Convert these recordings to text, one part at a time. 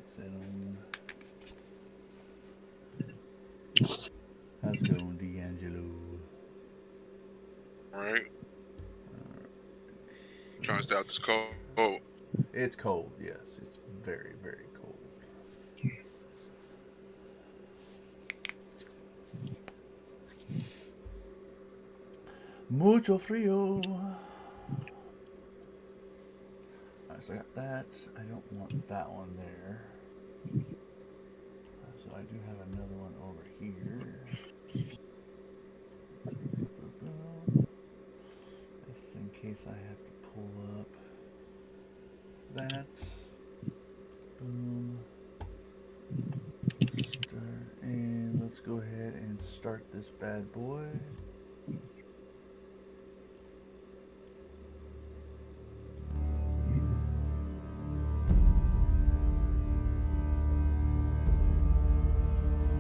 lights in them. How's it going, D'Angelo? Right. So Trying to stay out this cold. it's cold, yes. It's very, very cold. Mucho frio. Alright, so I got that. I don't want that one there. So I do have another one over here. Just in case I have to pull up that. Boom. Start, and let's go ahead and start this bad boy.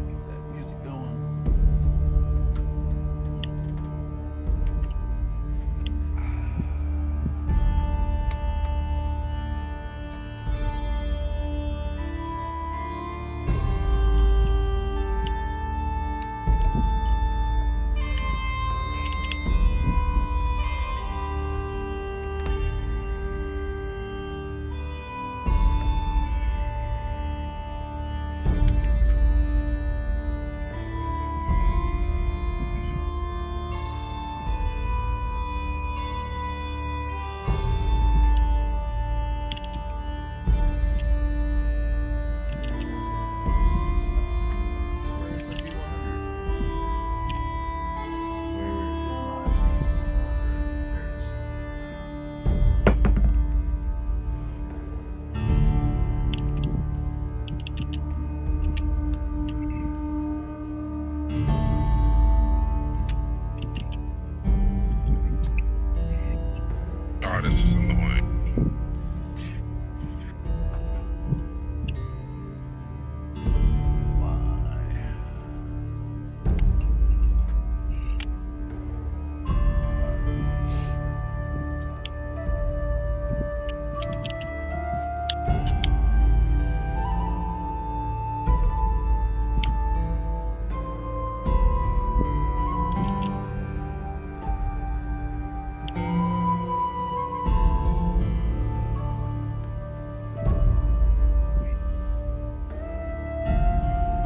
Get that music going. Where's my D100? Where is my Oh, this is annoying.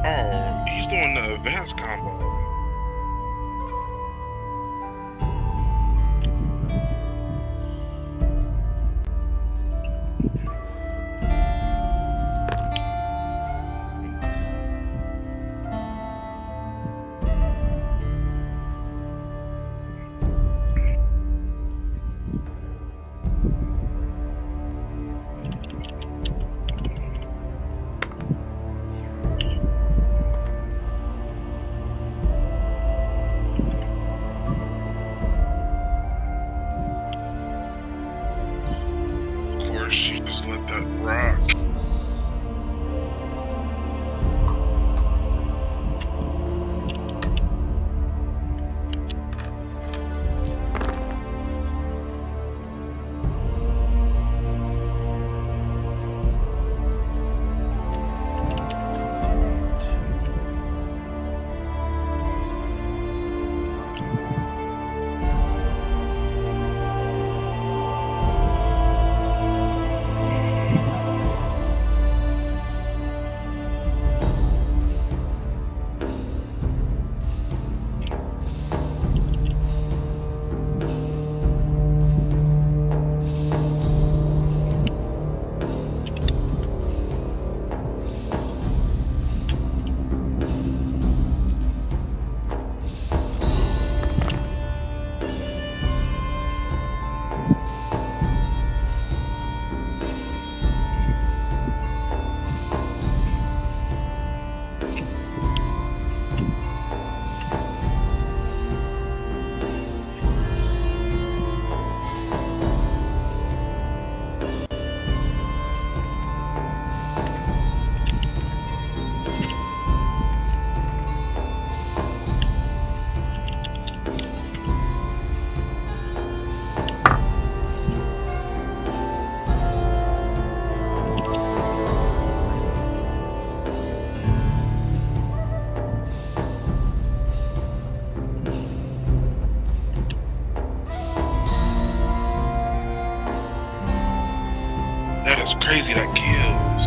Oh, he's doing the advanced combo. Of course, she just let that rock. That's crazy. That kills.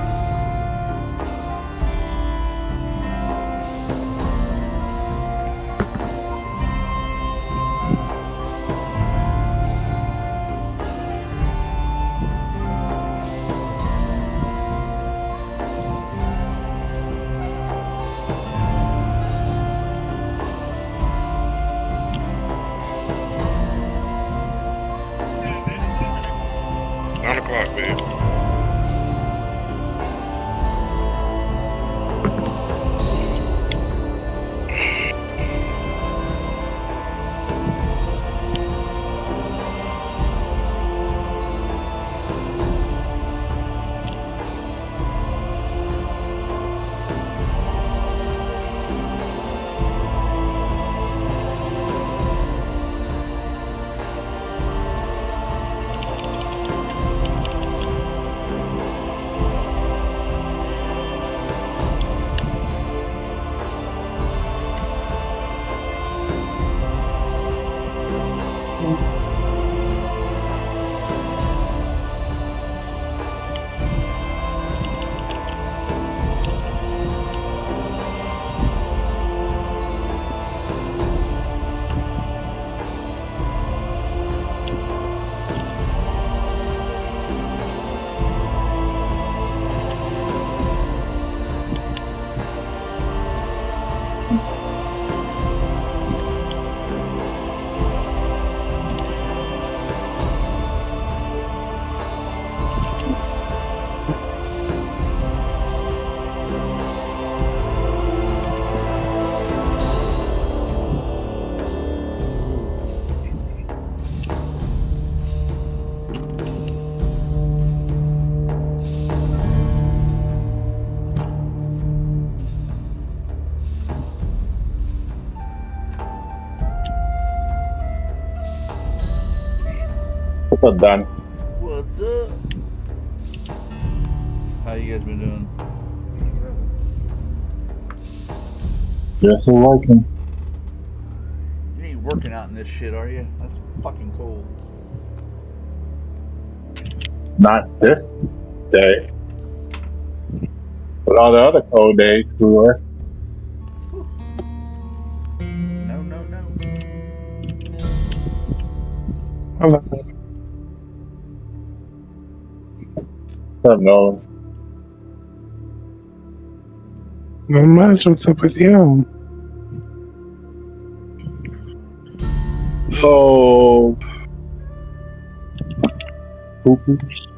Nine o'clock, babe. What's up, Don? What's up? How you guys been doing? Just working. You ain't working out in this shit, are you? That's fucking cold. Not this day. But all the other cold days we were. No, no, no. What's up, Nolan? Not much. What's up with you? Oh. Poopers.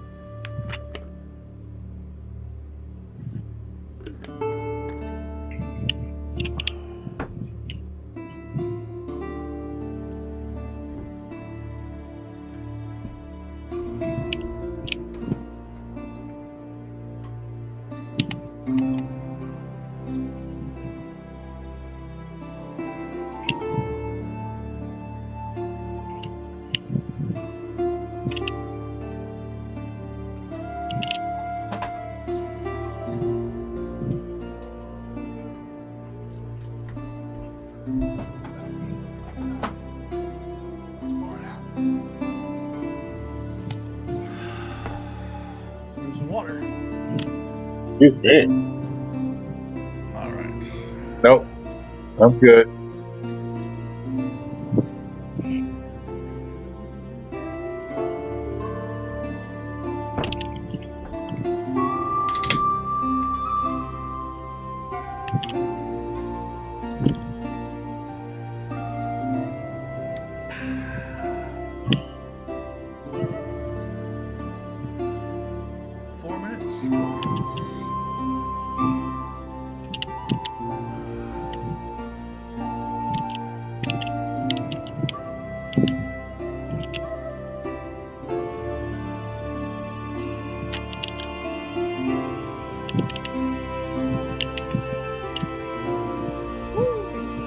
Need some water. Excuse me. All right. Nope. I'm good. Four minutes.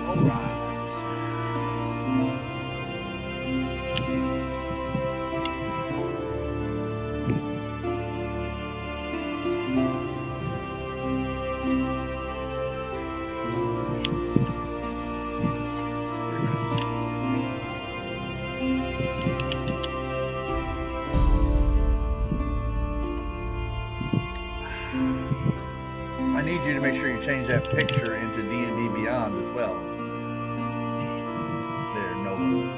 All right. I need you to make sure you change that picture into D&D Beyond as well. There, Nolan.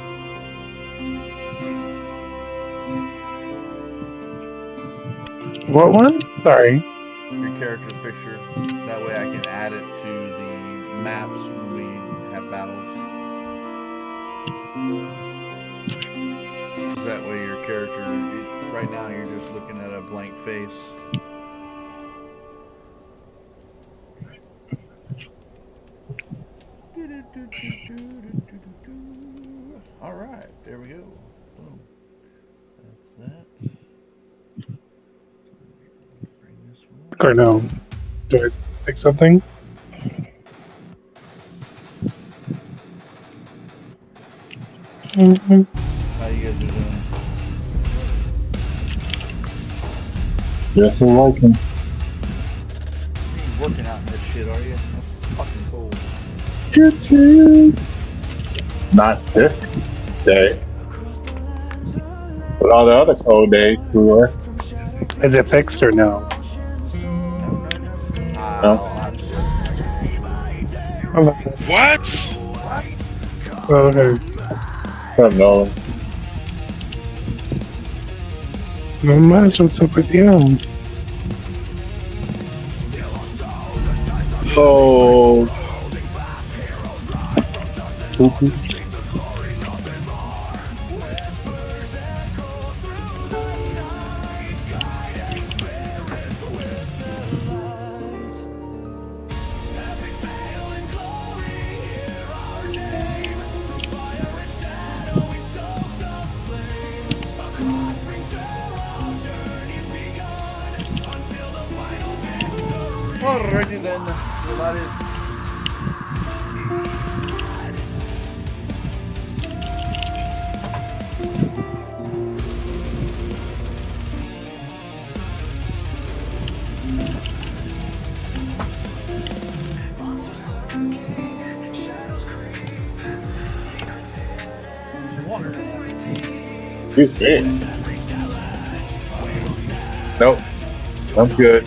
What one? Sorry. Your character's picture. That way I can add it to the maps when we have battles. Because that way your character, right now you're just looking at a blank face. All right, there we go. Boom. That's that. Bring this one. Or no. Do I pick something? Mm-hmm. How you guys doing? Just awakened. You ain't working out in this shit, are you? That's fucking cold. Choo-choo. Not this day. But all the other cold days we were. Is it fixed or no? What? Okay. What's up, Nolan? No matter what's up with you. Oh. Poopy. Alrighty then, so that is. Excuse me. Nope. I'm good.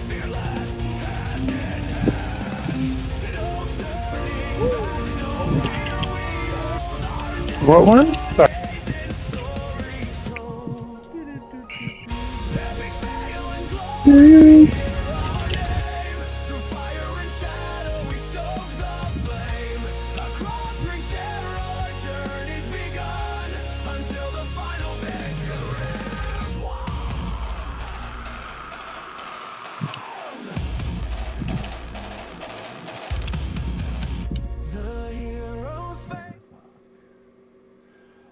What one? Sorry.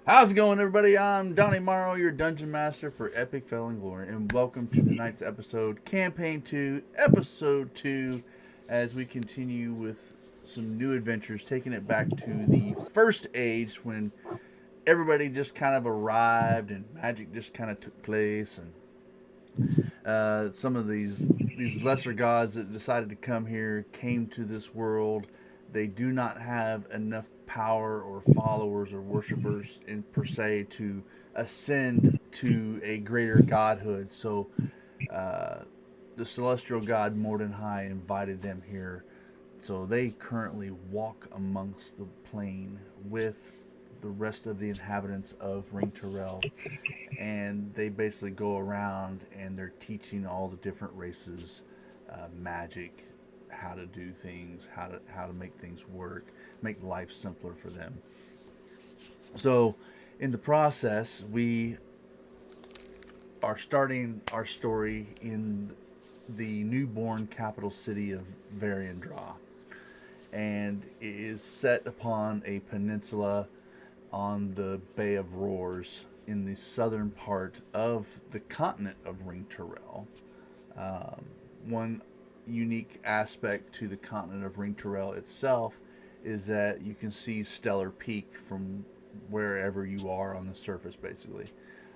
How's it going, everybody? I'm Donnie Morrow, your Dungeon Master for Epic Fell and Glory, and welcome to tonight's episode, Campaign 2, Episode 2, as we continue with some new adventures, taking it back to the First Age, when everybody just kind of arrived and magic just kind of took place, and some of these lesser gods that decided to come here came to this world. They do not have enough power or followers or worshippers in per se to ascend to a greater godhood. So the celestial god Mordenhai invited them here. So they currently walk amongst the plain with the rest of the inhabitants of Ring Terrell, and they basically go around and they're teaching all the different races magic, how to do things, how to make things work, make life simpler for them. So in the process, we are starting our story in the newborn capital city of Variandra, and it is set upon a peninsula on the Bay of Roars in the southern part of the continent of Ring Terrell. One unique aspect to the continent of Ring Terrell itself is that you can see Stellar Peak from wherever you are on the surface, basically.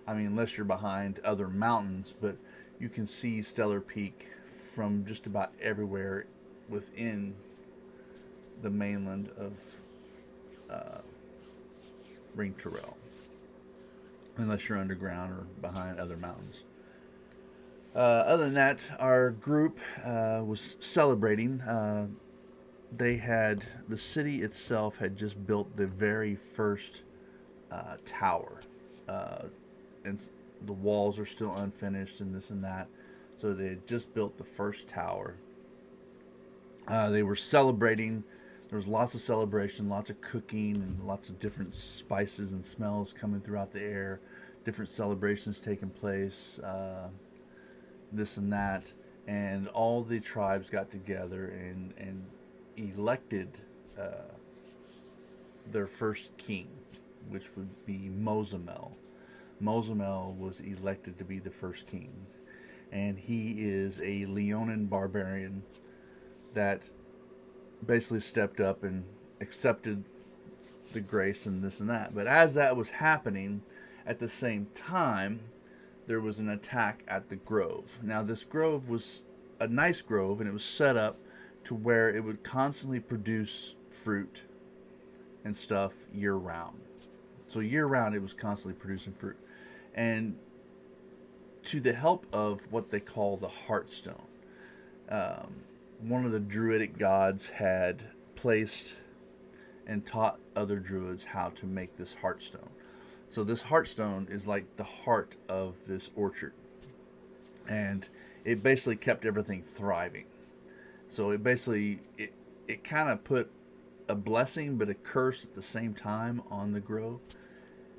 I mean, unless you're behind other mountains, but you can see Stellar Peak from just about everywhere within the mainland of Ring Terrell, unless you're underground or behind other mountains. Other than that, our group was celebrating. The city itself had just built the very first tower, and the walls are still unfinished and this and that. So they had just built the first tower. They were celebrating. There was lots of celebration, lots of cooking, and lots of different spices and smells coming throughout the air. Different celebrations taking place, this and that, and all the tribes got together and elected their first king, which would be Mozamel. Mozamel was elected to be the first king, and he is a Leonin barbarian that basically stepped up and accepted the grace and this and that. But as that was happening, at the same time, there was an attack at the grove. Now, this grove was a nice grove, and it was set up to where it would constantly produce fruit and stuff year round. So year round, it was constantly producing fruit. And to the help of what they call the Heartstone, one of the druidic gods had placed and taught other druids how to make this Heartstone. So this Heartstone is like the heart of this orchard, and it basically kept everything thriving. So it kind of put a blessing but a curse at the same time on the grove,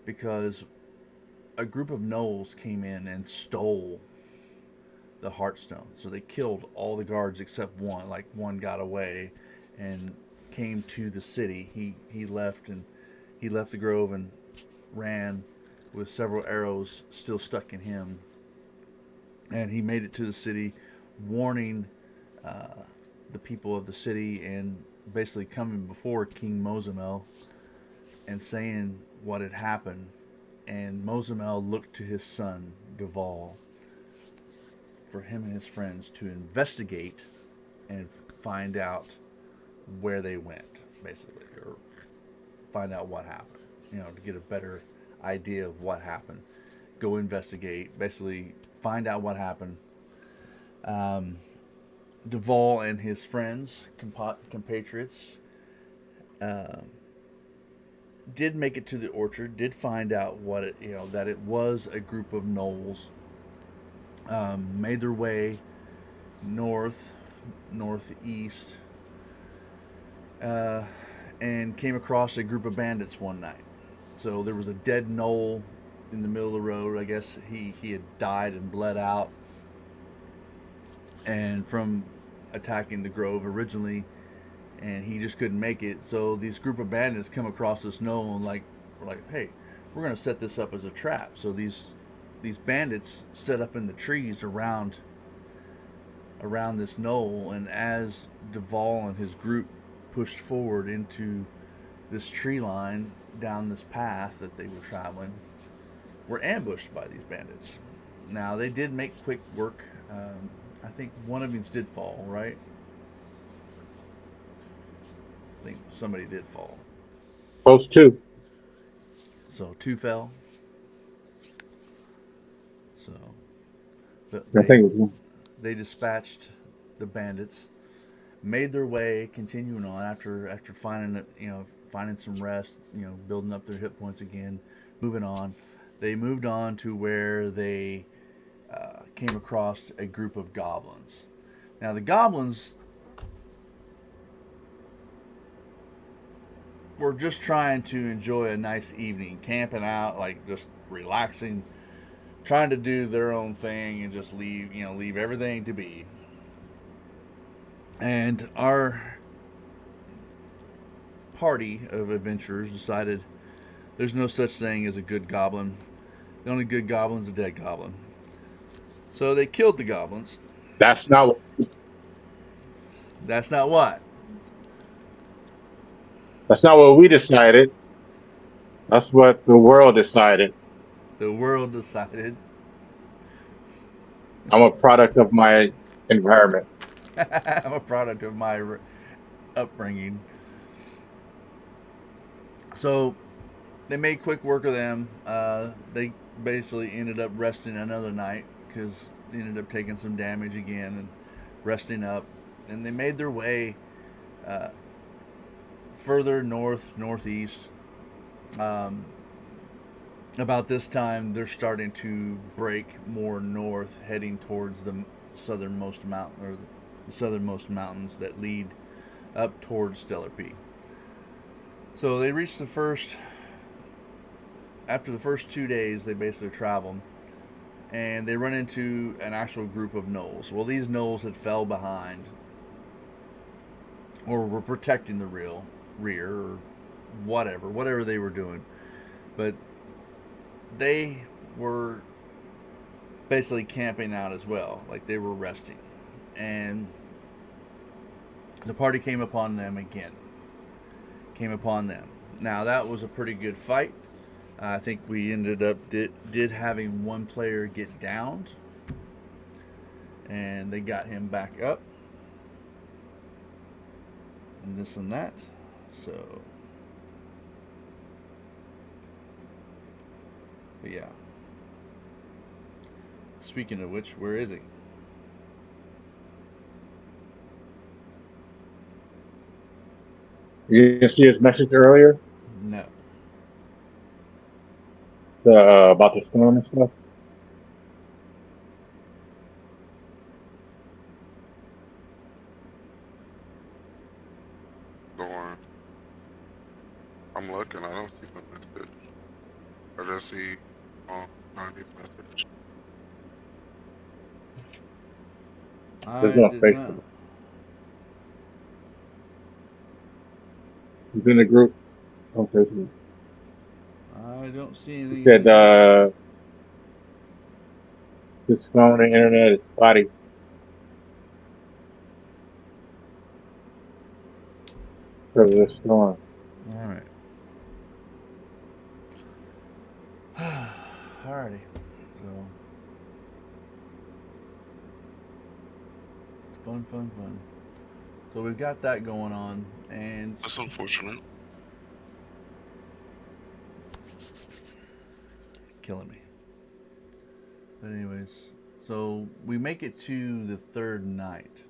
because a group of gnolls came in and stole the Heartstone. So they killed all the guards except one. Like, one got away and came to the city. He left the grove and ran with several arrows still stuck in him, and he made it to the city, warning the people of the city, and basically coming before King Mozamel and saying what had happened. And Mozamel looked to his son Duval for him and his friends to investigate and find out where they went, basically, or find out what happened. To get a better idea of what happened. Go investigate, basically find out what happened. Duval and his friends, compatriots, did make it to the orchard, did find out that it was a group of gnolls, made their way northeast, and came across a group of bandits one night. So there was a dead gnoll in the middle of the road. I guess he had died and bled out, and from attacking the grove originally, and he just couldn't make it. So these group of bandits come across this gnoll and we're like, hey, we're gonna set this up as a trap. So these bandits set up in the trees around this gnoll, and as Duval and his group pushed forward into this tree line down this path that they were traveling, were ambushed by these bandits. Now, they did make quick work. I think one of them did fall, right? I think somebody did fall. Post 2. So 2 fell. So but I think it was they dispatched the bandits, made their way, continuing on after finding some rest, building up their hit points again, moving on. They moved on to where they came across a group of goblins. Now, the goblins were just trying to enjoy a nice evening, camping out, like just relaxing, trying to do their own thing and just leave everything to be. And our party of adventurers decided there's no such thing as a good goblin. The only good goblin is a dead goblin. So they killed the goblins. That's not what That's not what. we decided. That's what the world decided. The world decided. I'm a product of my environment. I'm a product of my upbringing. So they made quick work of them. They basically ended up resting another night because ended up taking some damage again and resting up. And they made their way uh, further northeast. Um, about this time, they're starting to break more north, heading towards the southernmost mountain, or the southernmost mountains that lead up towards Stellar Peak. So they reached the first. After the first 2 days, they basically traveled, and they run into an actual group of gnolls. Well, these gnolls had fell behind, or were protecting the rear, or whatever they were doing, but they were basically camping out as well, like they were resting, and the party came upon them again. Now that was a pretty good fight. I think we ended up did having one player get downed, and they got him back up, and this and that. So, but yeah. Speaking of which, where is he? You didn't see his message earlier? No. About the storm and stuff? Going. I'm looking. I don't see the message. I just see Randy's message. I There's no did face not. to it. He's in the group on Facebook. I don't see anything. He said his phone and internet is spotty. Because of the storm. All right. Alrighty. So, fun. So we've got that going on, and That's unfortunate. killing me. But anyways, so we make it to the third night.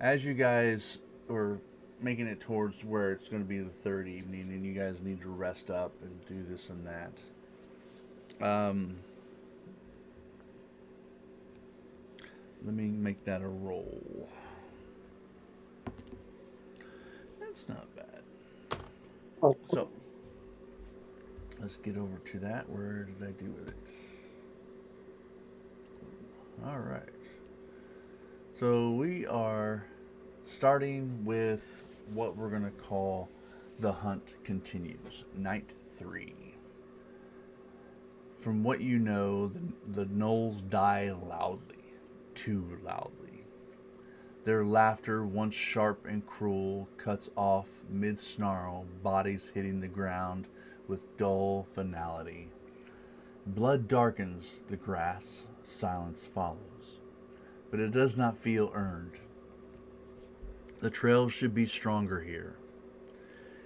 As you guys are making it towards where it's going to be the third evening, and you guys need to rest up and do this and that. Let me make that a roll. That's not bad. So, let's get over to that. Where did I do with it? All right. So we are starting with what we're going to call the hunt continues, night 3. From what you know, the gnolls die loudly, too loudly. Their laughter, once sharp and cruel, cuts off mid-snarl, bodies hitting the ground with dull finality. Blood darkens the grass, silence follows. But it does not feel earned. The trail should be stronger here.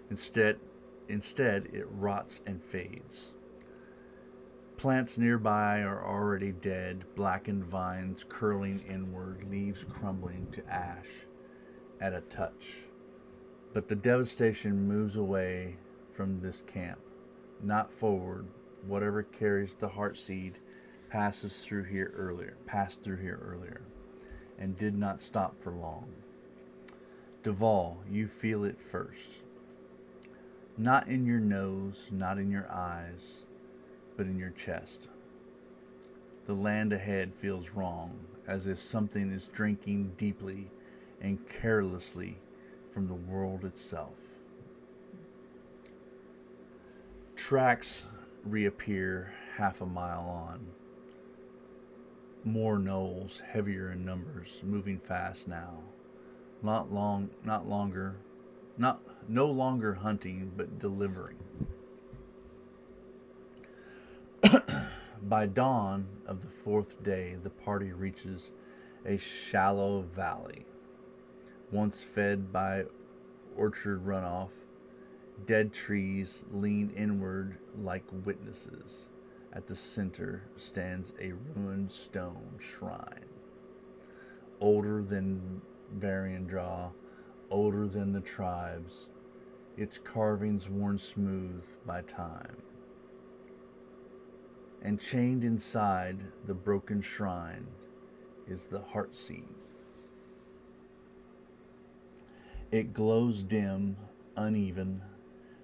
Instead, it rots and fades. Plants nearby are already dead, blackened vines curling inward, leaves crumbling to ash at a touch. But the devastation moves away from this camp, not forward. Whatever carries the heart seed passed through here earlier, and did not stop for long. Duval, you feel it first. Not in your nose, not in your eyes, but in your chest. The land ahead feels wrong, as if something is drinking deeply and carelessly from the world itself. Tracks reappear half a mile on. More gnolls, heavier in numbers, moving fast now. No longer hunting, but delivering. By dawn of the fourth day, the party reaches a shallow valley, once fed by orchard runoff. Dead trees lean inward like witnesses. At the center stands a ruined stone shrine, older than Variandraw, older than the tribes, its carvings worn smooth by time. And chained inside the broken shrine is the Heartseed. It glows dim, uneven,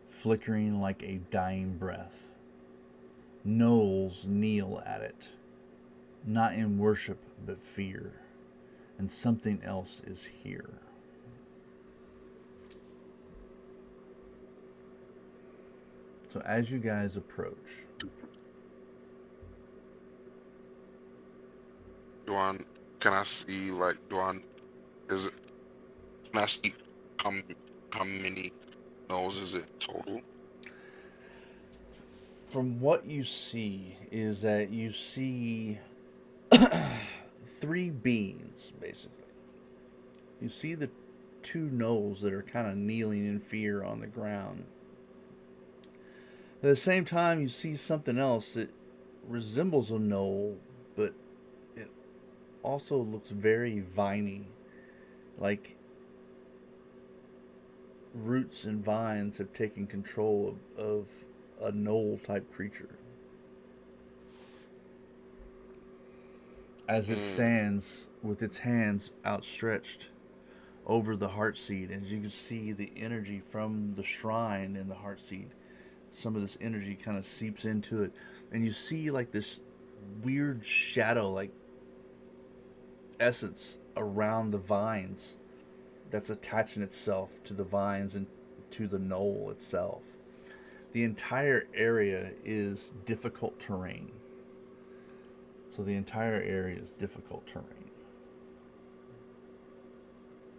flickering like a dying breath. Gnolls kneel at it, not in worship but fear, and something else is here. So as you guys approach, Can I see, like, is it, can I see how, how many nose is it total? from what you see is that you see three beings, basically. You see the two gnolls that are kind of kneeling in fear on the ground. At the same time, you see something else that resembles a gnoll, but it also looks very viney, like roots and vines have taken control of a gnoll type creature. As it stands with its hands outstretched over the Heartseed, and as you can see the energy from the shrine and the Heartseed, some of this energy kind of seeps into it, and you see like this weird shadow, like essence around the vines that's attaching itself to the vines and to the gnoll itself. The entire area is difficult terrain. So the entire area is difficult terrain.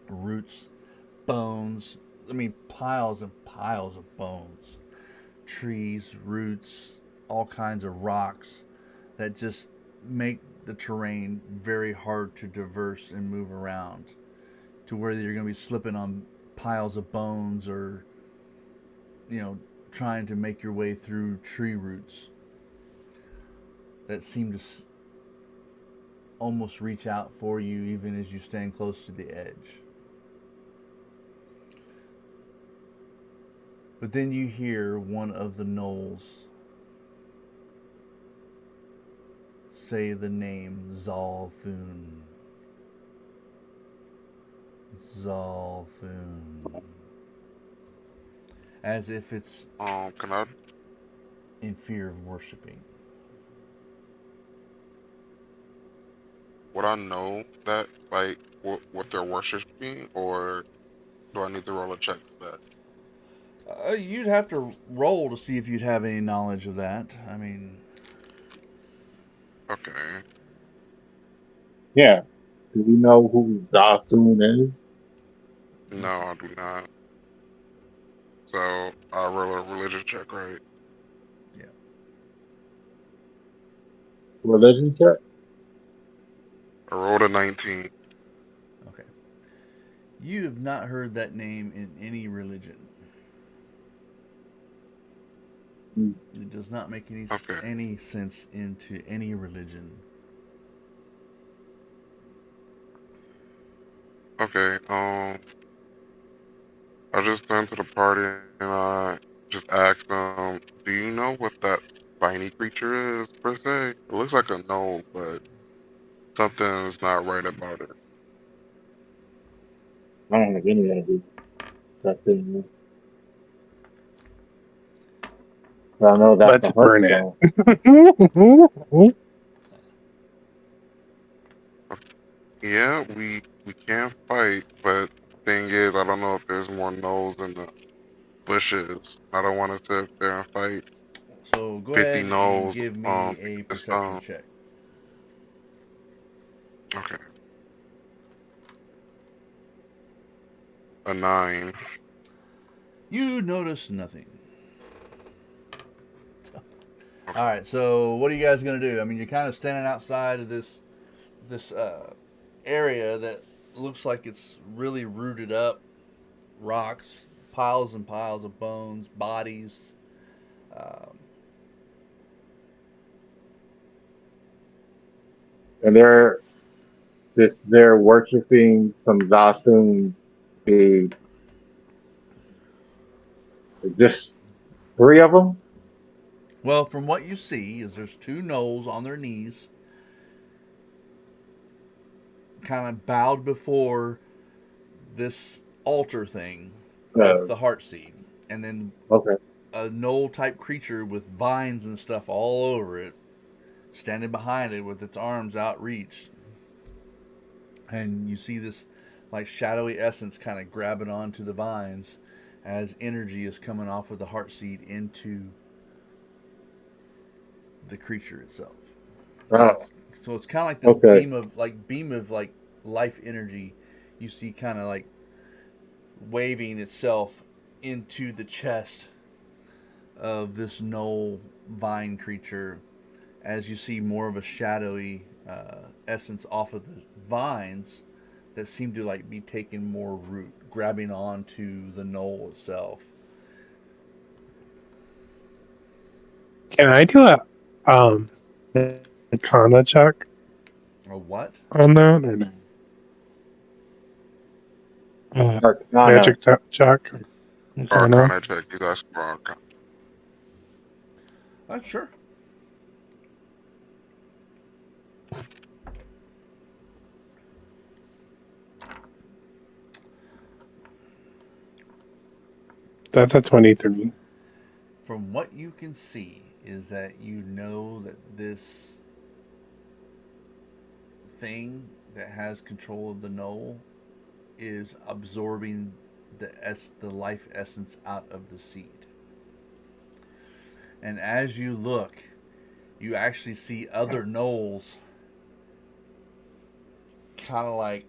Roots, bones, piles and piles of bones. Trees, roots, all kinds of rocks that just make the terrain very hard to traverse and move around, to where you're going to be slipping on piles of bones or, trying to make your way through tree roots that seem to almost reach out for you even as you stand close to the edge. But then you hear one of the gnolls say the name Zalthun. Zalthun. As if it's Can I? in fear of worshiping. Would I know that, like, what they're worshiping, or do I need to roll a check for that? You'd have to roll to see if you'd have any knowledge of that. Okay. Yeah. Do we know who Zalthun is? No, I do not. So I roll a religion check, right? Yeah. Religion check? I rolled a 19. Okay. You have not heard that name in any religion. It does not make Okay. any sense into any religion. Okay. I just turned to the party and I just asked them, "Do you know what that spiny creature is per se? It looks like a gnoll, but something's not right about it." I don't have any idea. That thing. I know that's Let's the burn it. Hearthstone. Yeah, we can fight, but thing is, I don't know if there's more gnolls in the bushes. I don't want to sit there and fight So go 50 ahead and gnolls give on me a the perception stone. check. Okay. A 9. You notice nothing. All right, so what are you guys gonna do? You're kind of standing outside of this area that looks like it's really rooted up, rocks, piles and piles of bones, bodies. and they're worshiping some Zasun. The just three of them. Well, from what you see, is there's two gnolls on their knees, kind of bowed before this altar thing with the heart seed, and then Okay. a gnoll type creature with vines and stuff all over it, standing behind it with its arms outreached, and you see this like shadowy essence kind of grabbing onto the vines as energy is coming off of the heart seed into the creature itself. Oh, So it's kind of like this okay. beam of like life energy. You see kind of like waving itself into the chest of this gnoll vine creature, as you see more of a shadowy essence off of the vines that seem to like be taking more root, grabbing onto the gnoll itself. Can I do a Arcana check Or what? on that or no? Arcana. Magic check. Arcana. Arcana check. He's asking for Arcana. Sure. That's a 23. From what you can see, is that you know that this thing that has control of the gnoll is absorbing the life essence out of the seed. And as you look, you actually see other gnolls kind of like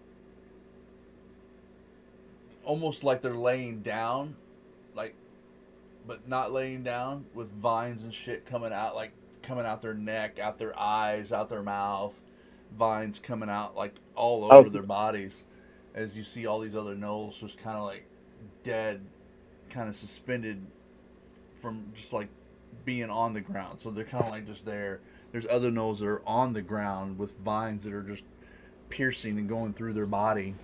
almost like they're laying down, like, but not laying down, with vines and shit coming out their neck, out their eyes, out their mouth, vines coming out like all over their bodies, as you see all these other gnolls just kind of like dead, kind of suspended from just like being on the ground. So they're kind of like just there. There's other gnolls that are on the ground with vines that are just piercing and going through their body.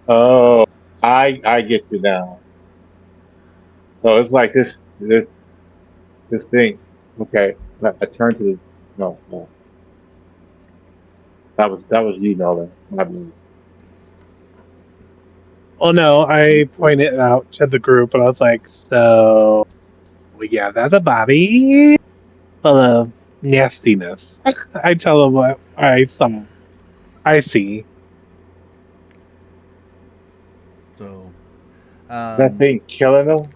Oh, I get you now. So it's like this thing. Okay, I turn to the no. That was you, Nolan. I mean, Oh no, I pointed it out to the group and I was like, so yeah, that's a body full of nastiness. I tell them what I saw. I see. So, is that thing killing them?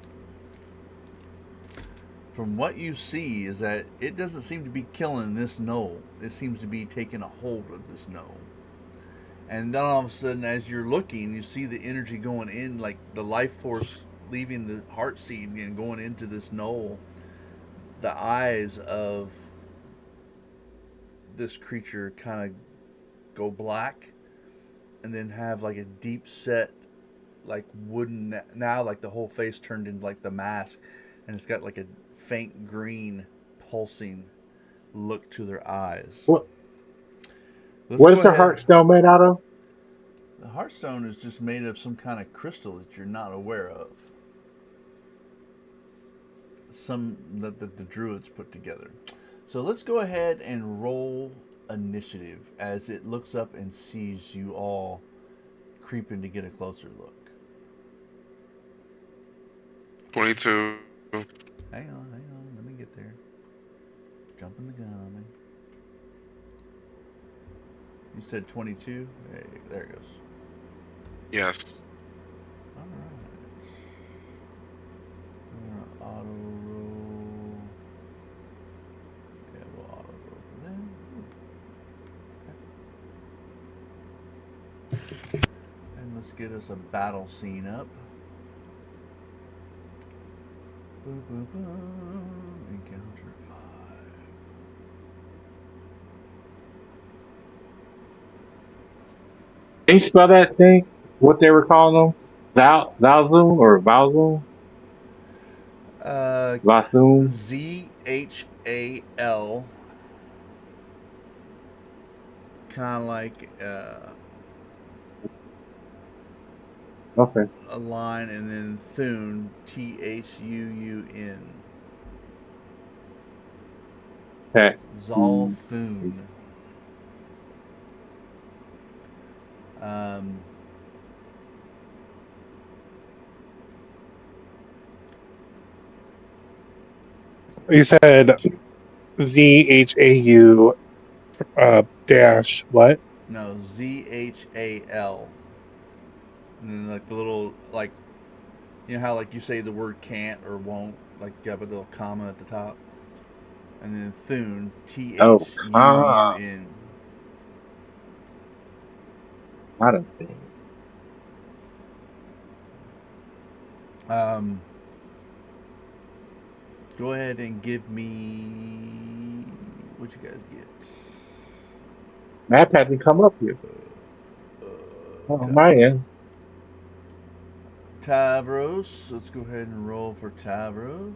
from what you see, is that it doesn't seem to be killing this gnoll. It seems to be taking a hold of this gnoll. And then all of a sudden, as you're looking, you see the energy going in, like the life force leaving the heart seed and going into this gnoll. The eyes of this creature kind of go black and then have like a deep set, like wooden, now like the whole face turned into like the mask, and it's got like a faint green pulsing look to their eyes. What is the heartstone made out of? The heartstone is just made of some kind of crystal that you're not aware of. Some that the druids put together. So let's go ahead and roll initiative as it looks up and sees you all creeping to get a closer look. 22. Hang on, let me get there. Jumping the gun on me. You said 22? Hey, there it goes. Yes. Alright. We're gonna auto roll. Yeah, we'll auto roll for them. Okay. And let's get us a battle scene up. Boom, boom, boom. Encounter 5. Can you spell that thing? What they were calling them? Valzoom or Valzoom? Vazoom? ZHAL kind of like Okay. a line, and then Thun, Thuun. Okay. Zal Thun. Um, You said ZHAU dash what? no, ZHAL. And then like the little, like, you know how like you say the word can't or won't, like you have a little comma at the top, and then Thun, Oh, Thuun. not a thing. Go ahead and give me what you guys get. Map hasn't come up yet. Oh, my end. Tavros. Let's go ahead and roll for Tavros.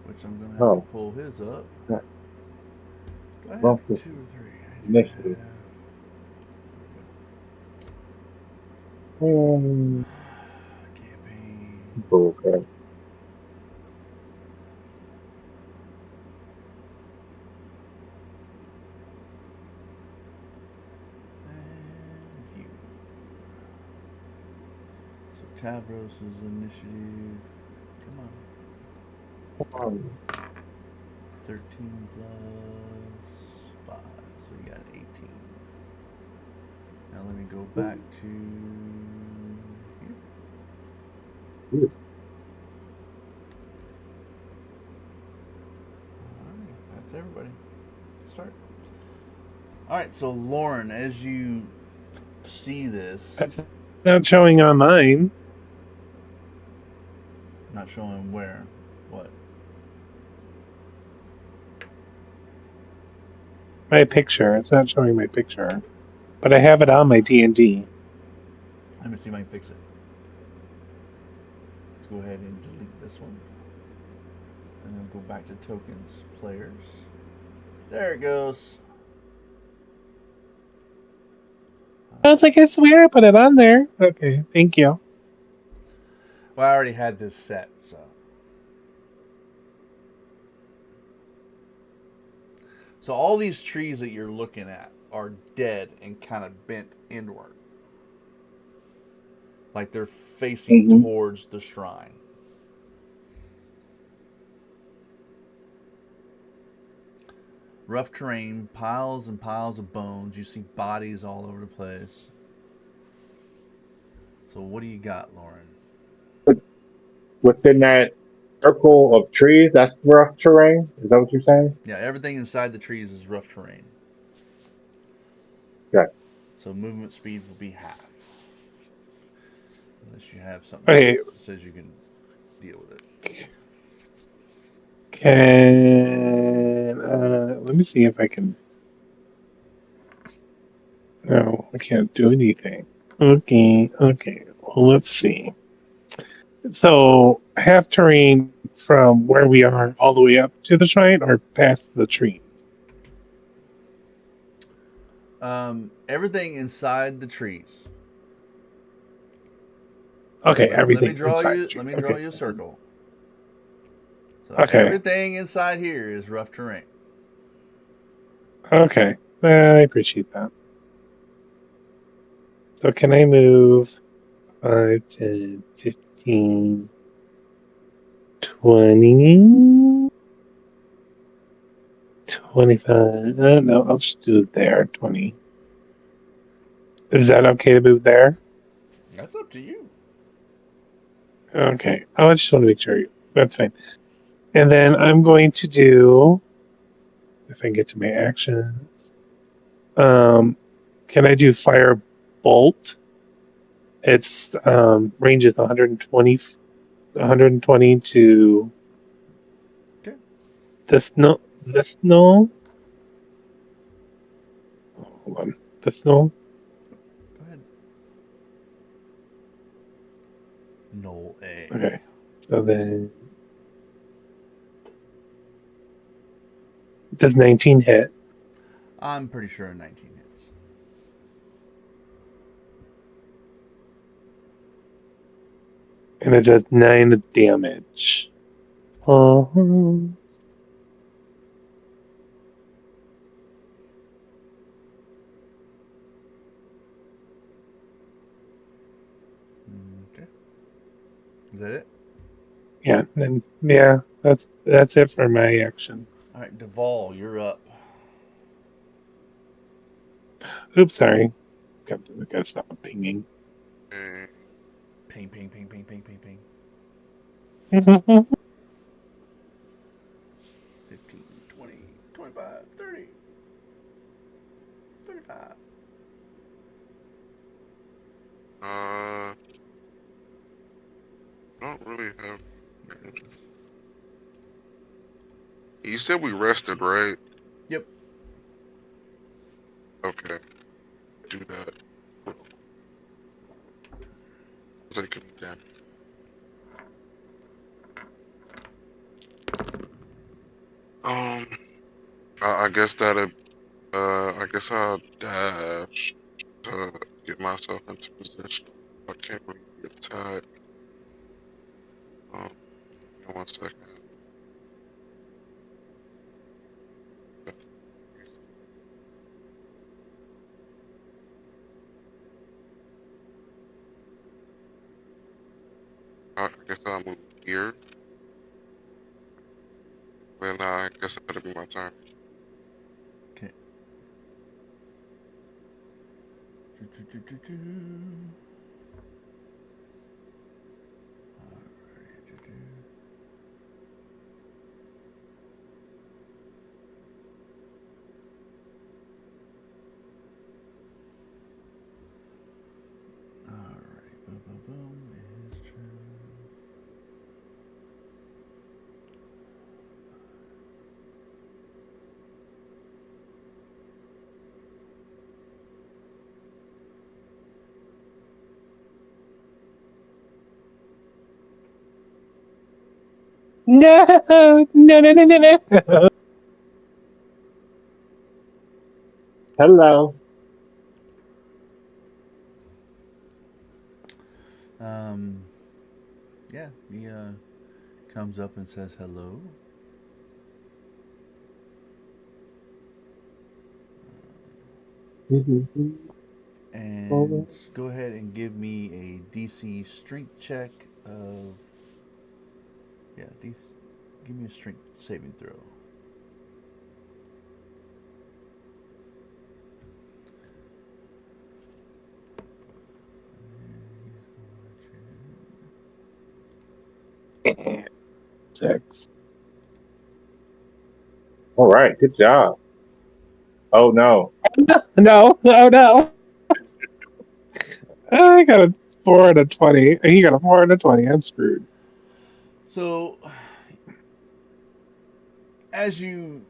Which I'm going to have to pull his up. Yeah. Do I have Well, 2 or 3? initially. Campaign. Okay. And view. So Tavros' initiative. Come on. 13 plus 5. So you got 18. Now let me go back to here. Ooh. Alright, that's everybody. Start. Alright, so Lauren, as you see this, That's not showing on mine. not showing where, what? My picture. It's not showing my picture, but I have it on my D&D. Let me see if I can fix it. Let's go ahead and delete this one. And then go back to tokens, players. There it goes. I was like, I swear I put it on there. Okay, thank you. Well, I already had this set, so. So all these trees that you're looking at are dead and kind of bent inward. Like they're facing towards the shrine. Rough terrain, piles and piles of bones. You see bodies all over the place. So what do you got, Lauren? Within that circle of trees, that's rough terrain? Is that what you're saying? Yeah, everything inside the trees is rough terrain. Okay. So movement speed will be half. Unless you have something that says you can deal with it. Let me see if I can. No, I can't do anything. Okay. Well, let's see. So, half terrain from where we are all the way up to the shrine or past the trees? Everything inside the trees. Okay, Let me everything draw inside you. the trees. Let me draw you a circle. So Okay. everything inside here is rough terrain. Okay, I appreciate that. So can I move 5, 10, 15, 20, 25? No, I'll just do it there, 20. Is that okay to move there? That's up to you. Okay, I just want to make sure. That's fine. And then I'm going to do, if I can get to my actions, can I do fire bolt? Its range is 120 to Okay. the snow. Hold on, the snow. Go ahead. Null A. Okay, so then does 19 hit? I'm pretty sure a 19 hits. And it does 9 damage. Uh-huh. Okay. Is that it? Yeah, and yeah, that's it for my action. All right, Duval, you're up. Oops, sorry. Gotta stop pinging. And Ping, ping, ping, ping, ping, ping, ping. 15, 20, 25, 30, 35. I don't really have. You said we rested, right? Yep. Okay. Do that. Taking damage. Um, I guess that'll. I guess I'll dash to get myself into position. I can't really attack. Give me 1 second. I guess I'll move here. Then I guess that'll be my turn. Okay. Alright, boom, boom, boom. His turn. No, no, no, no, no, no. Hello. Um, yeah, he comes up and says hello. And go ahead and give me a DC strength check of give me a strength saving throw. Six. All right, good job. Oh no. No, oh no. I got a 4 and a 20. He got a 4 and a 20. I'm screwed. So as you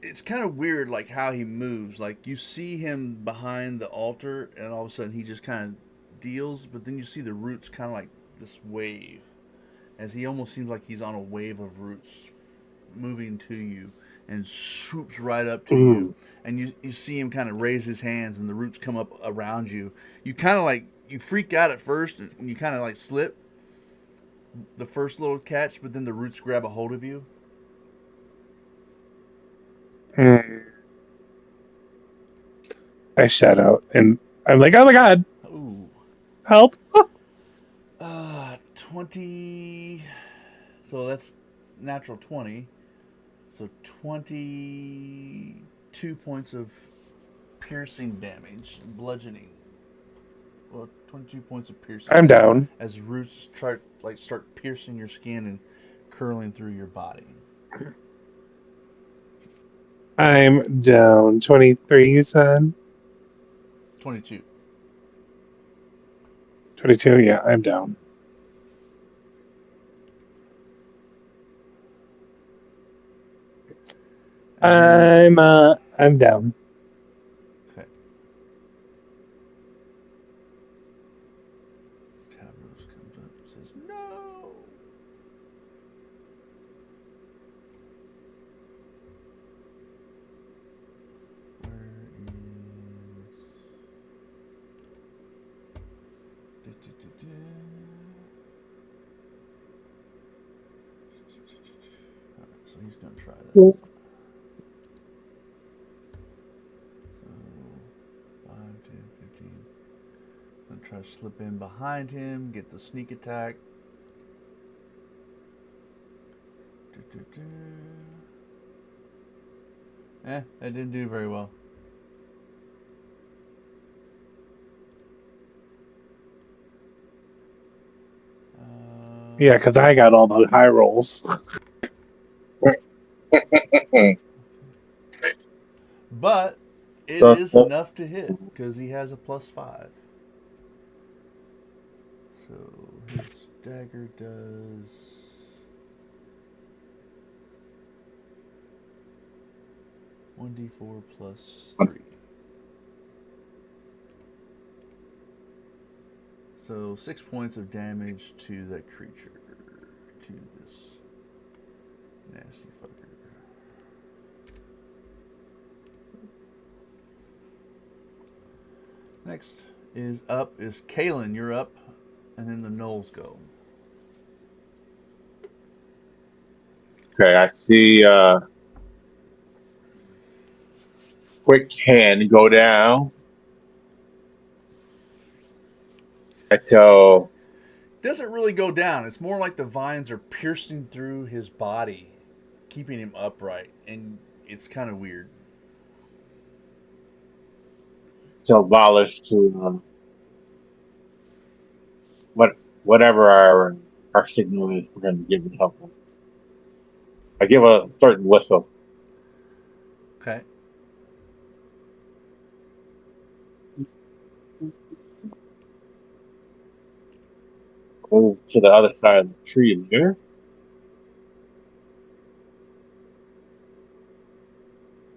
it's kind of weird like how he moves. Like you see him behind the altar and all of a sudden he just kind of deals, but then you see the roots kind of like this wave as he almost seems like he's on a wave of roots moving to you and swoops right up to you. Ooh. And you see him kind of raise his hands and the roots come up around you. You kind of like, you freak out at first and you kind of like slip the first little catch, but then the roots grab a hold of you. Mm. I shout out and I'm like, oh my god, Ooh. help. 20. So that's natural 20. So 22 points of piercing damage, bludgeoning. Well, 22 points of piercing I'm down. as roots start piercing your skin and curling through your body. I'm down. 23, you said? 22. 22, yeah, I'm down. And I'm down. okay. Tavros comes up and says, "No." Alright, so he's gonna try that. So 5, 10, 15. Gonna try to slip in behind him, get the sneak attack. That didn't do very well. Yeah, because I got all the high rolls. But it So, is enough to hit because he has a +5. So his dagger does 1d4 plus 3. So 6 points of damage to that creature, to this nasty fucker. Next is Kalen. You're up, and then the Knolls go. okay, I see quick hand go down. I tell Doesn't really go down. It's more like the vines are piercing through his body, keeping him upright, and it's kind of weird. Valish to whatever our signal is, we're going to give it help. I give a certain whistle. Okay. Go to the other side of the tree there.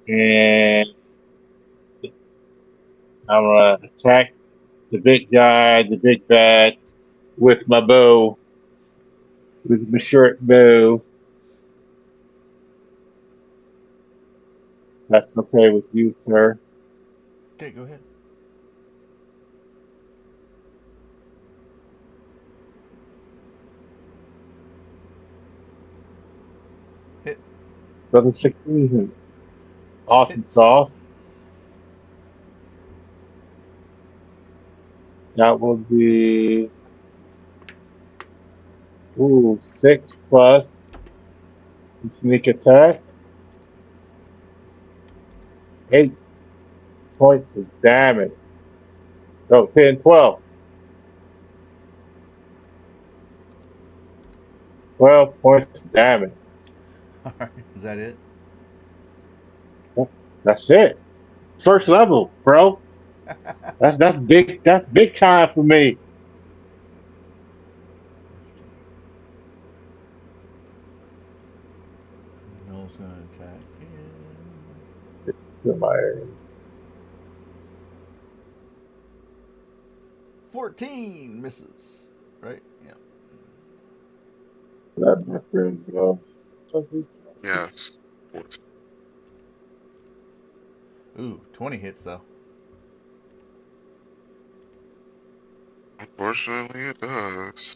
And I'm going to attack the big guy, the big bad, with my bow, with my short bow. That's okay with you, sir. Okay, go ahead. Hit. Does a 16. Awesome Hits. sauce. That will be 6 plus the sneak attack. 8 points of damage. Oh, 10, 12. 12 points of damage. All right. Is that it? That's it. First level, bro. That's big. That's big time for me. Noel's gonna attack him. My 14 misses. Right? Yeah. that my friend, bro. Yes. 14. Ooh, 20 hits though. Unfortunately, it does.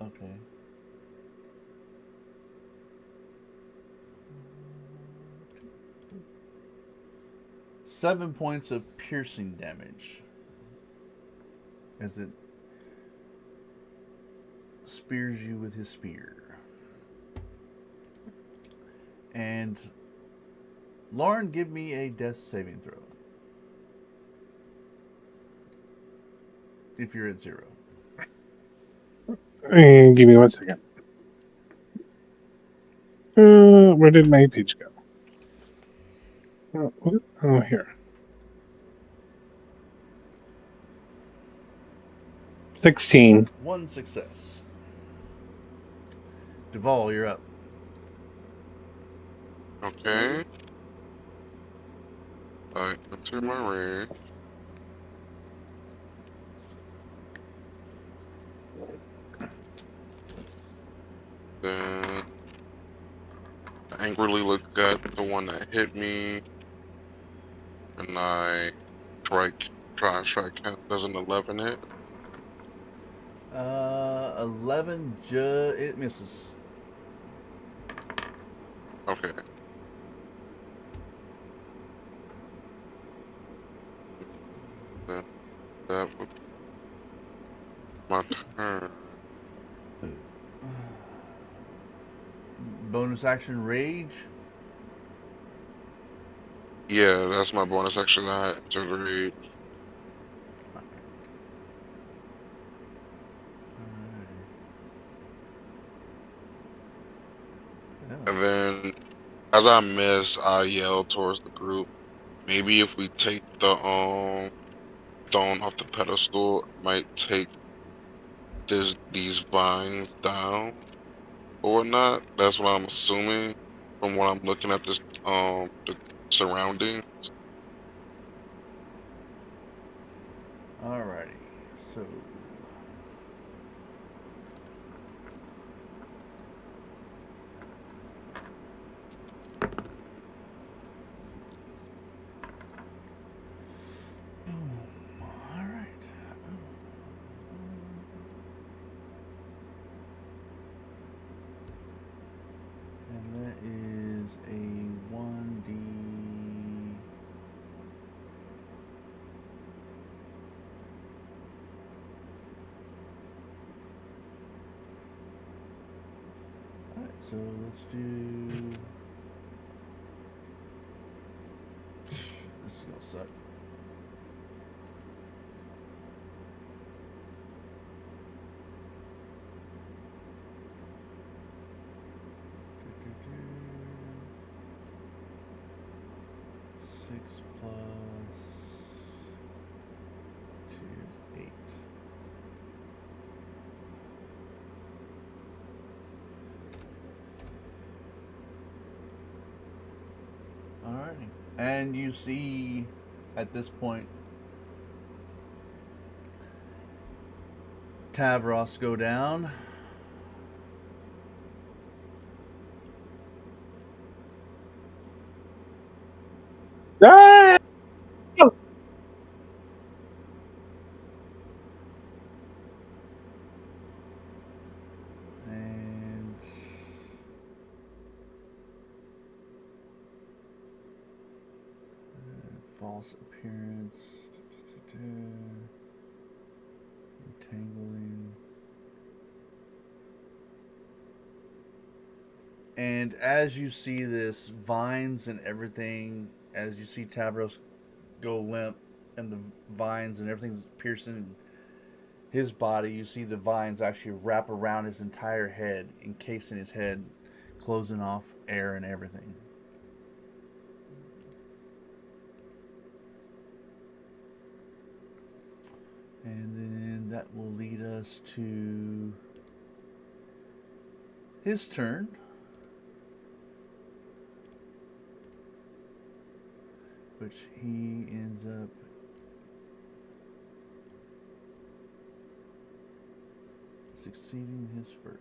Okay. Seven points of piercing damage as it spears you with his spear. And Lauren, give me a death saving throw. If you're at 0. And give me 1 second. Where did my page go? Oh, here. 16. One success. Duval, you're up. Okay. I enter my range. angrily look at the one that hit me, and I try and strike him. Does an 11 hit? 11 it misses. Okay. Then that would be my turn. Bonus action rage. Yeah, that's my bonus action. I integrate. Alright. And then as I miss, I yell towards the group. Maybe if we take the stone off the pedestal, it might take these vines down or not. That's what I'm assuming from what I'm looking at this the surrounding. Alrighty. So alright. And that is a 1D. Alright, so let's do. This is gonna suck. Six plus 2 is 8. Alrighty. And you see at this point Tavros go down. Ah! And false appearance. Entangling. And as you see this, vines and everything, as you see Tavros go limp and the vines and everything's piercing his body, you see the vines actually wrap around his entire head, encasing his head, closing off air and everything. And then that will lead us to his turn. Which he ends up succeeding his first.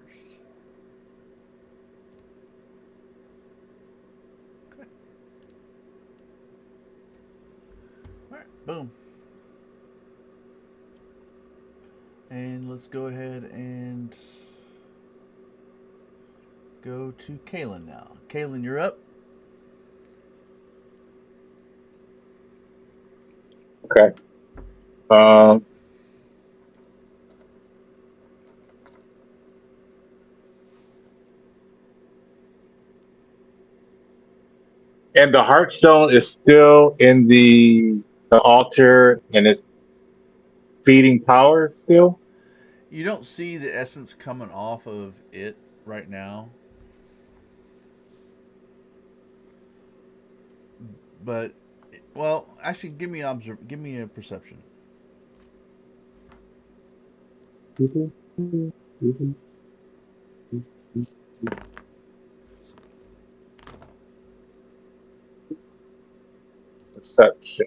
Okay. Alright, boom. And let's go ahead and go to Kalen now. Kalen, you're up. Okay. And the Heartstone is still in the altar, and it's feeding power still. You don't see the essence coming off of it right now. But, well, actually, give me a perception. Perception.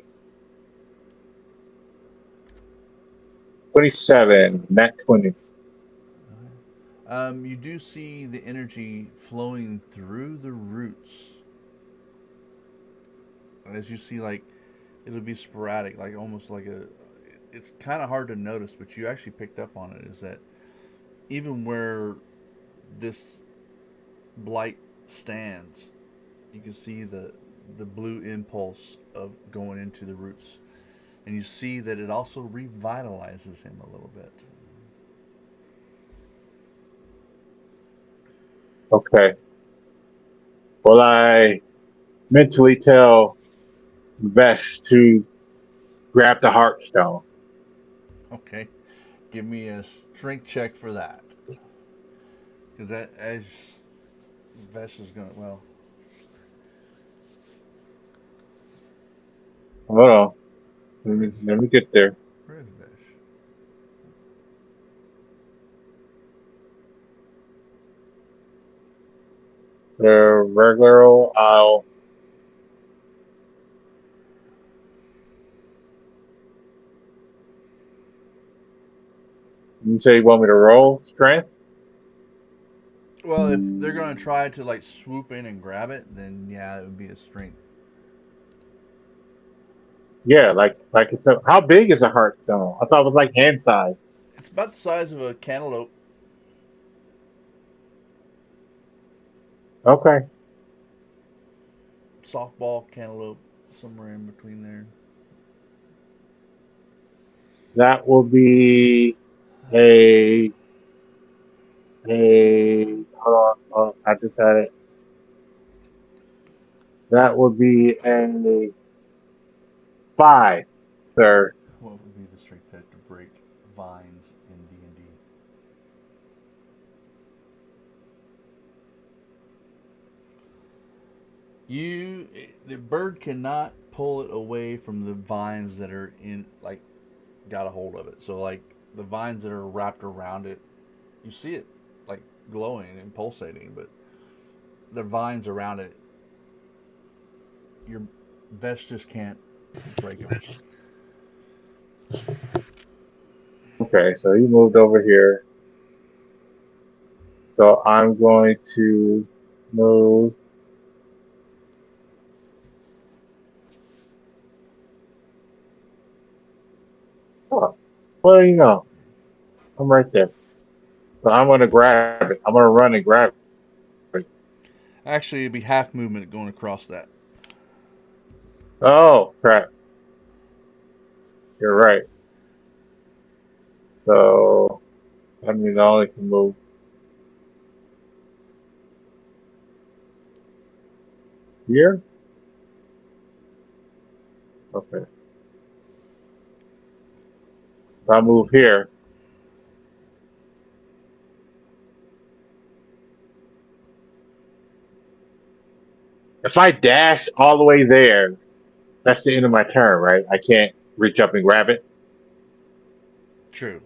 27, not 20. You do see the energy flowing through the roots. As you see, like, it'll be sporadic, like almost like a. It's kind of hard to notice, but you actually picked up on it. Is that even where this blight stands, you can see the blue impulse of going into the roots, and you see that it also revitalizes him a little bit. Okay. Well, I mentally tell Vesh to grab the Heartstone. Okay, give me a strength check for that, because that as Vesh is gonna well. Hold on. Let me get there. Where is Vesh? The regular old, you say you want me to roll strength? Well, if they're gonna try to like swoop in and grab it, then yeah, it would be a strength. Yeah, like it's how big is a Heartstone? I thought it was like hand size. It's about the size of a cantaloupe. Okay. Softball cantaloupe, somewhere in between there. That will be a hold on, I just had it. That would be a 5, sir. What would be the strength check to break vines in D&D? The bird cannot pull it away from the vines that are in, like, got a hold of it. So, like, the vines that are wrapped around it, you see it, like, glowing and pulsating, but the vines around it, your vest just can't break them. Okay, so he moved over here. So I'm going to move. Oh, well, I'm right there. So I'm going to grab it. I'm going to run and grab it. Actually, it'd be half movement going across that. Oh, crap. You're right. So that means I only can move here. Okay. If I move here, if I dash all the way there, that's the end of my turn, right? I can't reach up and grab it. True.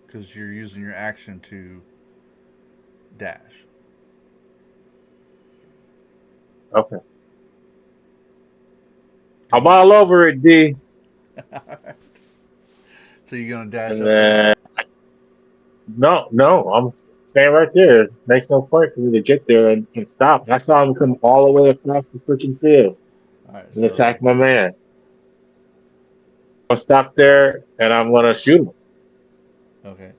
Because you're using your action to dash. Okay. I'm all over it, D. So you're going to dash And up there? then no, I'm staying right there. Makes no point for me to get there and stop. I saw him come all the way across the freaking field All right, and so attack my man. I'll stop there and I'm gonna shoot him. okay.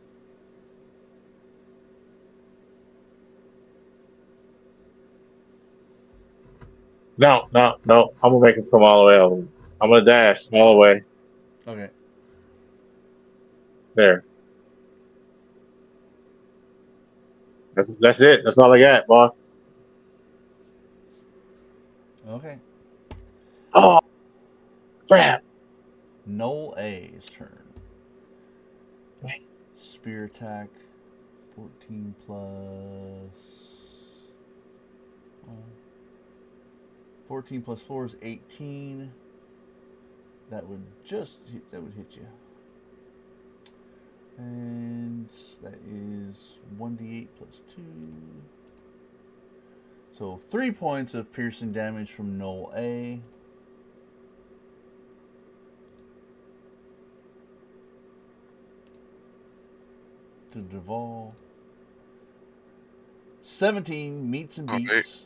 No. I'm gonna make him come all the way over. I'm gonna dash all the way Okay. there. That's it. That's all I got, boss. Okay. Oh crap! Noel A's turn. Spear attack, 14 plus. 14 plus 4 is 18. That would hit you. And that is 1d8 plus 2. So 3 points of piercing damage from Noel A. To Duval. 17 meets and Oh, hey. beats.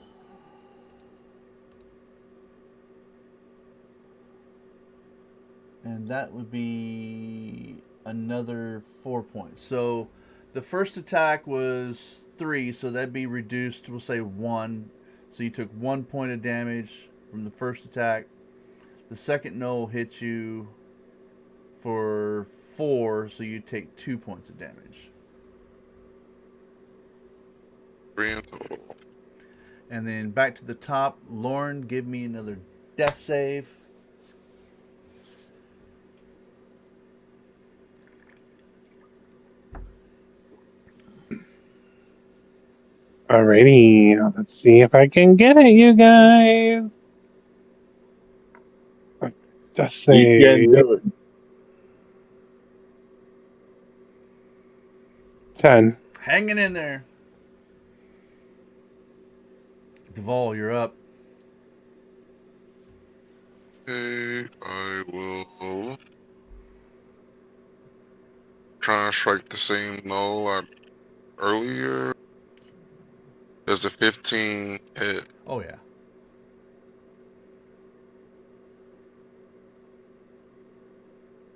And that would be another 4 points. So the first attack was 3, so that'd be reduced, we'll say 1. So you took 1 point of damage from the first attack. The second Knoll hit you for 4, so you take 2 points of damage. 3 in total. And then back to the top. Lauren, give me another death save. Alrighty, let's see if I can get it, you guys. Just You can say do it. 10. Hanging in there. Duvall, you're up. Okay, I will try and strike the same Knoll I earlier. Does a 15 hit? Oh, yeah.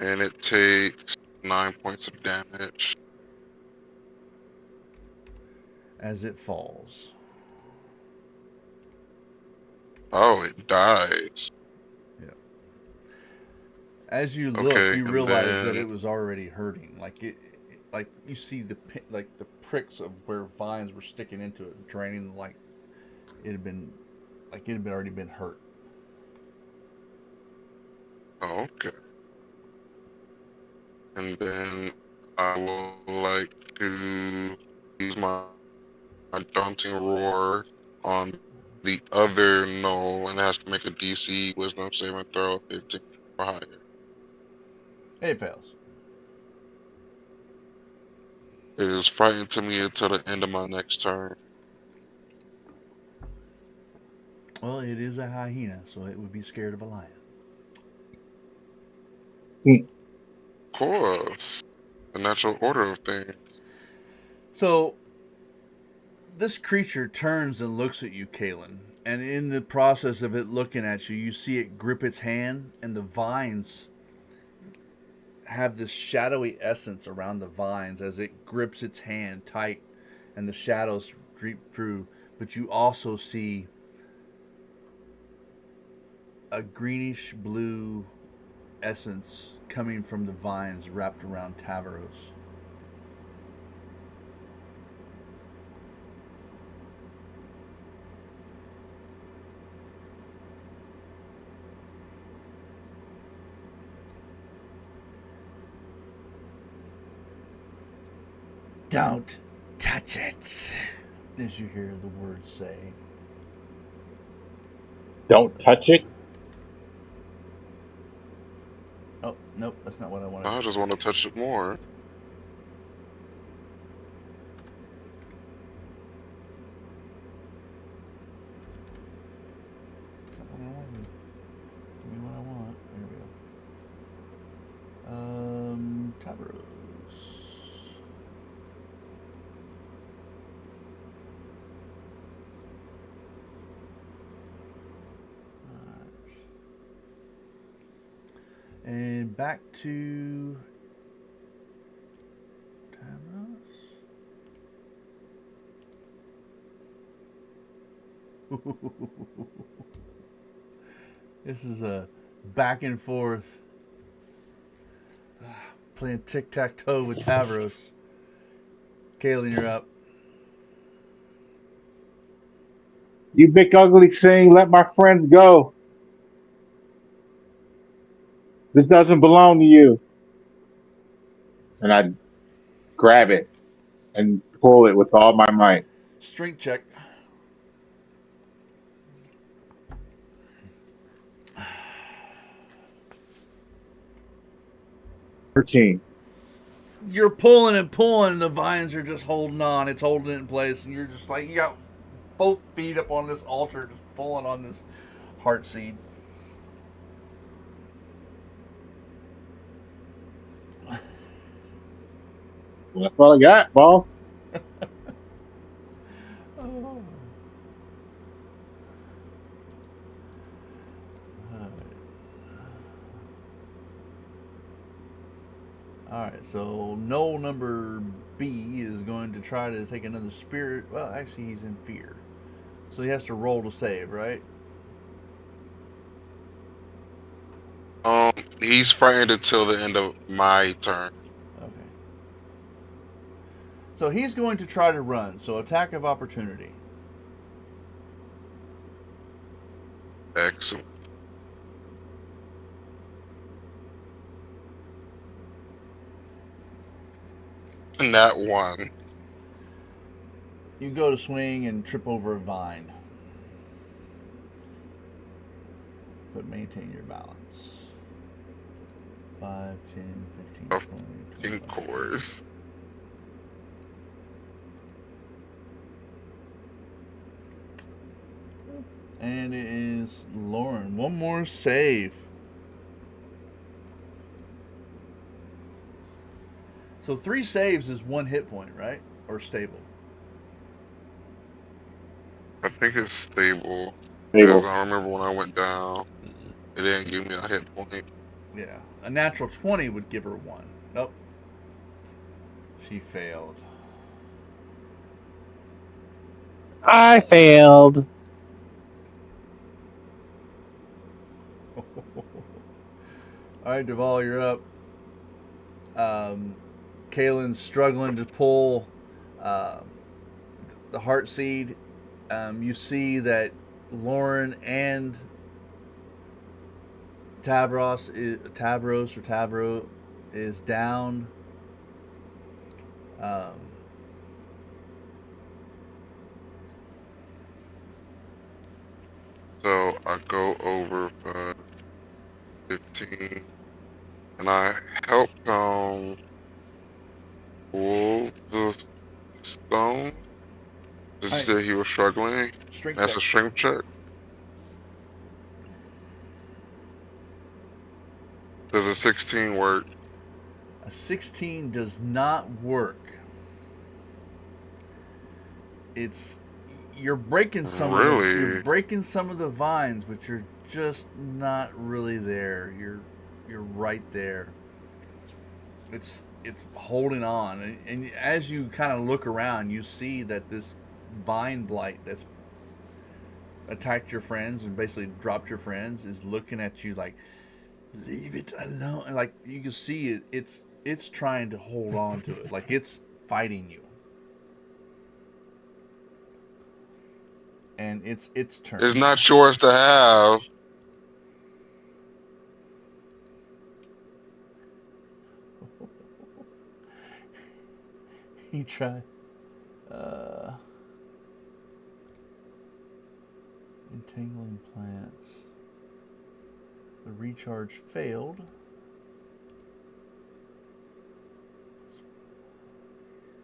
And it takes 9 points of damage. As it falls. Oh, it dies. As you look, Okay, you and realize that then it was already hurting. Like you see the pricks of where vines were sticking into it, draining. Like it had been already been hurt. oh, okay. And then I will like to use my daunting roar on the other Knoll, and it has to make a DC Wisdom saving throw of 15 or higher. It fails. It is frightened to me until the end of my next turn. Well, it is a hyena, so it would be scared of a lion. Of course, the natural order of things. So this creature turns and looks at you, Kalen. And in the process of it looking at you, you see it grip its hand, and the vines have this shadowy essence around the vines as it grips its hand tight, and the shadows creep through. But you also see a greenish blue essence coming from the vines wrapped around Tavaros. Don't touch it, as you hear the words say. Don't touch it. Oh, nope, that's not what I wanted. I just want to touch it more. That's not what I wanted. Give me what I want. There we go. Tavaros. And back to Tavros. This is a back and forth playing tic-tac-toe with Tavros. Kalen, you're up. You big ugly thing, let my friends go. This doesn't belong to you. And I grab it and pull it with all my might. Strength check. $13. You're pulling and pulling, and the vines are just holding on. It's holding it in place, and you're just like, you got both feet up on this altar, just pulling on this heart seed. Well, that's all I got, boss. Oh Alright, so Knoll number B is going to try to take another spirit. Well, actually, he's in fear. So he has to roll to save, right? He's frightened until the end of my turn. Okay. So he's going to try to run. So attack of opportunity. Excellent. And that one. You go to swing and trip over a vine. But maintain your balance. 5, 10, 15, Of 20, In 25. course. And it is Lauren. One more save. So 3 saves is 1 hit point, right? Or stable. I think it's stable. Because Stable. I remember when I went down, it didn't give me a hit point. Yeah. A natural 20 would give her 1. Nope. She failed. I failed. Alright, Duval, you're up. Kalen's struggling to pull the heart seed. You see that Lauren and Tavros is down. So I go over for 15. And I help pull the stone. Did you Alright, say he was struggling? strength That's check. a strength check. Does a 16 work? A 16 does not work. It's you're breaking some of Really? the vines, but you're just not really there. You're right there. It's holding on, and as you kind of look around, you see that this vine blight that's attacked your friends and basically dropped your friends is looking at you like, leave it alone. And like you can see it, it's trying to hold on to it, like it's fighting you. And it's turn. It's not yours to have. He tried. Entangling plants. The recharge failed.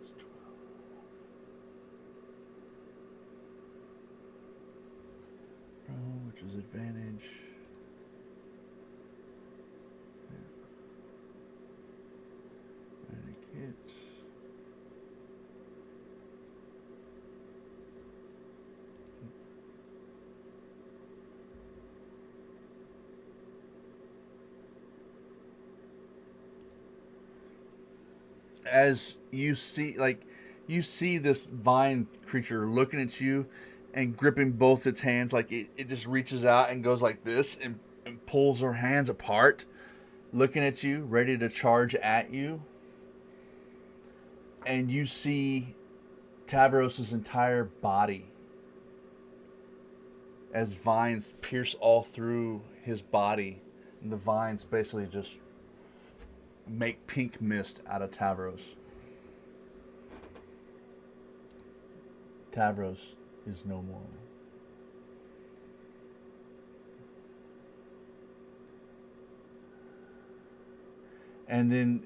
It's 12. Which is advantage. Hits. As you see, you see this vine creature looking at you and gripping both its hands, like it just reaches out and goes like this and pulls her hands apart, looking at you, ready to charge at you. And you see Tavros' entire body as vines pierce all through his body, and the vines basically just make pink mist out of Tavros. Tavros is no more. And then